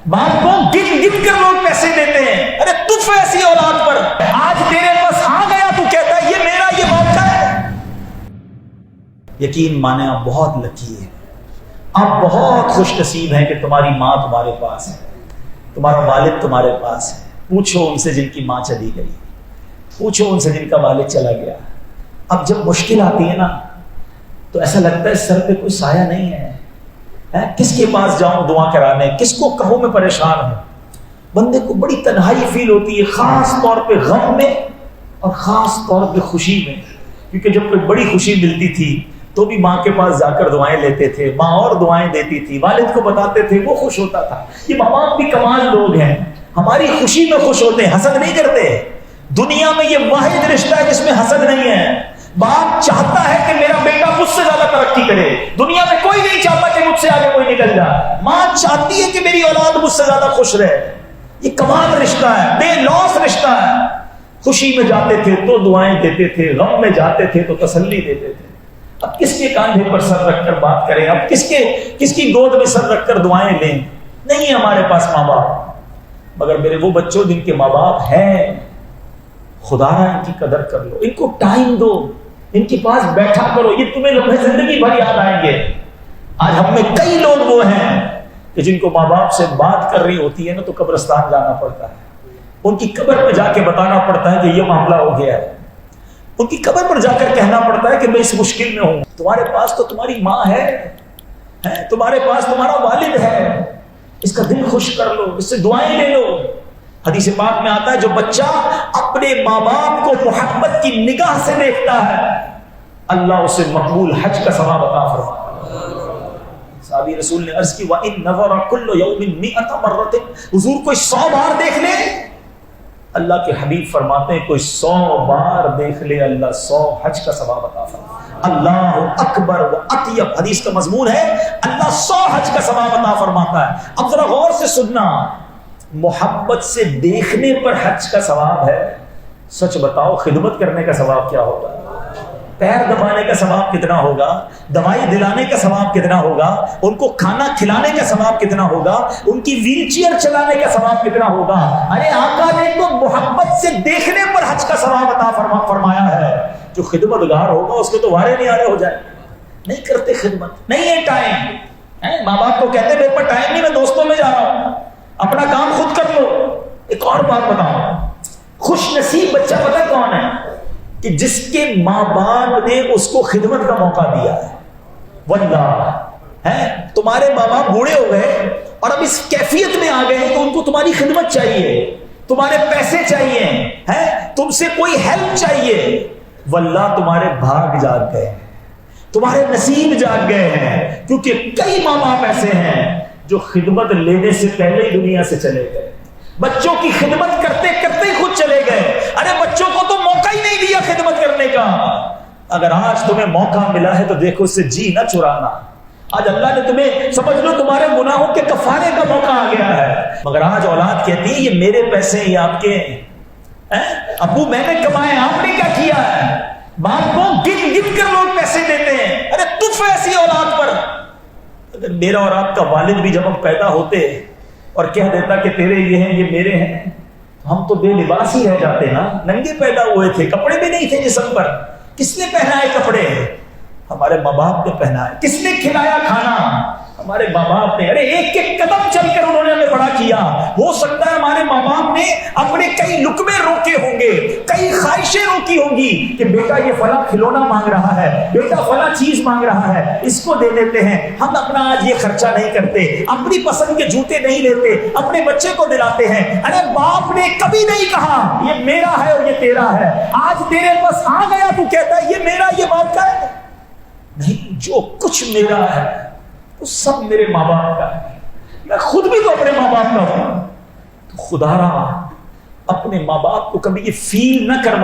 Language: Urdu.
باپ کو گن گن کر لوگ پیسے دیتے ہیں، ارے تف ایسی اولاد پر، آج تیرے پاس آ گیا تو کہتا ہے یہ میرا، یہ باپ کا ہے۔ یقین مانے آپ بہت لکی ہیں، آپ بہت خوش نصیب ہیں کہ تمہاری ماں تمہارے پاس ہے، تمہارا والد تمہارے پاس ہے۔ پوچھو ان سے جن کی ماں چلی گئی، پوچھو ان سے جن کا والد چلا گیا۔ اب جب مشکل آتی ہے نا تو ایسا لگتا ہے سر پہ کوئی سایہ نہیں ہے، کس کے پاس جاؤں دعا کرانے، کس کو کہوں میں پریشان ہوں۔ بندے کو بڑی تنہائی فیل ہوتی ہے، خاص طور پہ غم میں اور خاص طور پہ خوشی میں، کیونکہ جب کوئی بڑی خوشی ملتی تھی تو بھی ماں کے پاس جا کر دعائیں لیتے تھے، ماں اور دعائیں دیتی تھی، والد کو بتاتے تھے، وہ خوش ہوتا تھا۔ یہ ماں باپ بھی کمال لوگ ہیں، ہماری خوشی میں خوش ہوتے ہیں، حسد نہیں کرتے۔ دنیا میں یہ واحد رشتہ ہے جس میں حسد نہیں ہے۔ باپ چاہتا ہے کہ میرا بیٹا مجھ سے زیادہ ترقی کرے، دنیا میں کوئی نہیں چاہتا کہ مجھ سے آگے کوئی نکل جائے۔ ماں چاہتی ہے کہ میری اولاد مجھ سے زیادہ خوش رہے۔ یہ کمال رشتہ ہے، بے لوث رشتہ ہے۔ خوشی میں جاتے تھے تو دعائیں دیتے تھے، غم میں جاتے تھے تو تسلی دیتے تھے۔ اب کس کے کاندھے پر سر رکھ کر بات کریں، اب کس کی گود میں سر رکھ کر دعائیں لیں؟ نہیں ہمارے پاس ماں باپ، مگر میرے وہ بچوں جن کے ماں باپ ہیں، خدا را ان کی قدر کر لو، ان کو ٹائم دو، ان کے پاس بیٹھا کرو، یہ تمہیں لمحے زندگی بھر یاد آئیں گے۔ آج ہم میں کئی لوگ وہ ہیں کہ جن کو ماں باپ سے بات کر رہی ہوتی ہے نا تو قبرستان جانا پڑتا ہے، ان کی قبر پہ جا کے بتانا پڑتا ہے کہ یہ معاملہ ہو گیا ہے، ان کی قبر پر جا کر کہنا پڑتا ہے کہ میں اس مشکل میں ہوں۔ تمہارے پاس تو تمہاری ماں ہے، تمہارے پاس تمہارا والد ہے، اس کا دل خوش کر لو، اس سے دعائیں لے لو۔ حدیث پاک میں آتا ہے جو بچہ اپنے ماں باپ کو محبت کی نگاہ سے دیکھتا ہے اللہ اسے مقبول حج کا ثواب عطا فرماتا ہے۔ صحابی رسول نے عرض کی وَإِن نَظَرَ كُلُّ يَوْمٍ مِئَةَ مَرَّةٍ، حضور کوئی 100 بار دیکھ لے، اللہ کے حبیب فرماتے ہیں کوئی 100 بار دیکھ لے اللہ 100 حج کا ثواب عطا فرماتا ہے۔ اللہ اکبر و اطیب، حدیث کا مضمون ہے اللہ 100 حج کا ثواب عطا فرماتا ہے۔ اب ذرا غور سے سننا، محبت سے دیکھنے پر حج کا ثواب ہے، سچ بتاؤ خدمت کرنے کا ثواب کیا ہوگا؟ پیر دبانے کا ثواب کتنا ہوگا؟ دوائی دلانے کا ثواب کتنا ہوگا؟ ان کو کھانا کھلانے کا ثواب کتنا ہوگا؟ ان کی ویل چیئر چلانے کا ثواب کتنا ہوگا؟ ارے آقا نے تو محبت سے دیکھنے پر حج کا ثواب عطا فرمایا ہے۔ جو خدمت گار ہوگا اس کو تو وارے نہیں آرے ہو جائے، نہیں کرتے خدمت، نہیں ہے ٹائم۔ ماں باپ کو کہتے میرے پر ٹائم نہیں، میں دوستوں میں جا رہا ہوں، اپنا کام خود کر لو۔ ایک اور بات بتاؤں، خوش نصیب بچہ پتہ کون ہے؟ کہ جس کے ماں باپ نے اس کو خدمت کا موقع دیا ہے۔ واللہ تمہارے ماں باپ بوڑھے ہو گئے اور اب اس کیفیت میں آ گئے ہیں کہ ان کو تمہاری خدمت چاہیے، تمہارے پیسے چاہیے، تم سے کوئی ہیلپ چاہیے، واللہ تمہارے بھاگ جاگ گئے ہیں، تمہارے نصیب جاگ گئے ہیں، کیونکہ کئی ماں باپ ایسے ہیں جو خدمت لینے سے پہلے ہی دنیا سے چلے گئے، بچوں کی خدمت کرتے کرتے ہی خود چلے گئے۔ ارے بچوں کو تو موقع ہی نہیں دیا خدمت کرنے کا۔ اگر آج تمہیں موقع ملا ہے تو دیکھو اس سے جی نہ چرانا۔ آج اللہ نے تمہیں سمجھ لو تمہارے گناہوں کے کفارے کا موقع آ گیا ہے، مگر آج اولاد کہتی ہے یہ میرے پیسے ہیں، یہ آپ کے ہیں، ابو میں نے کمائے، آپ نے کیا کیا ہے؟ باپ کو گن گن کر لوگ پیسے دیتے ہیں، ارے تف ایسی اولاد پر۔ اگر میرا اور آپ کا والد بھی جب ہم پیدا ہوتے اور کہہ دیتا کہ تیرے یہ ہیں یہ میرے ہیں، ہم تو بے لباس ہی رہ جاتے نا، ننگے پیدا ہوئے تھے، کپڑے بھی نہیں تھے جسم پر۔ کس نے پہنائے کپڑے؟ ہمارے ماں باپ نے پہنائے۔ کس نے کھلایا کھانا؟ ہمارے ماں باپ نے۔ ارے ایک ایک قدم چل کر انہوں نے ہمیں بڑا کیا۔ ہو سکتا ہے ہمارے ماں باپ نے اپنے کئی لقمے روکے ہوں گے، کئی خواہشیں روکی ہوں گی کہ بیٹا یہ فلاں کھلونا مانگ رہا ہے، بیٹا فلاں چیز مانگ رہا ہے، اس کو دے دیتے ہیں۔ ہم اپنا آج یہ خرچہ نہیں کرتے، اپنی پسند کے جوتے نہیں لیتے، اپنے بچے کو دلاتے ہیں۔ ارے باپ نے کبھی نہیں کہا یہ میرا ہے اور یہ تیرا ہے۔ آج تیرے پاس آ گیا تو کہتا ہے یہ میرا، یہ باپ کا ہے؟ نہیں، جو کچھ میرا ہے وہ سب میرے ماں باپ کا ہے۔ میں خود بھی تو اپنے ماں باپ کا ہوں، تو خدا را اپنے ماں باپ کو کبھی یہ فیل نہ کروا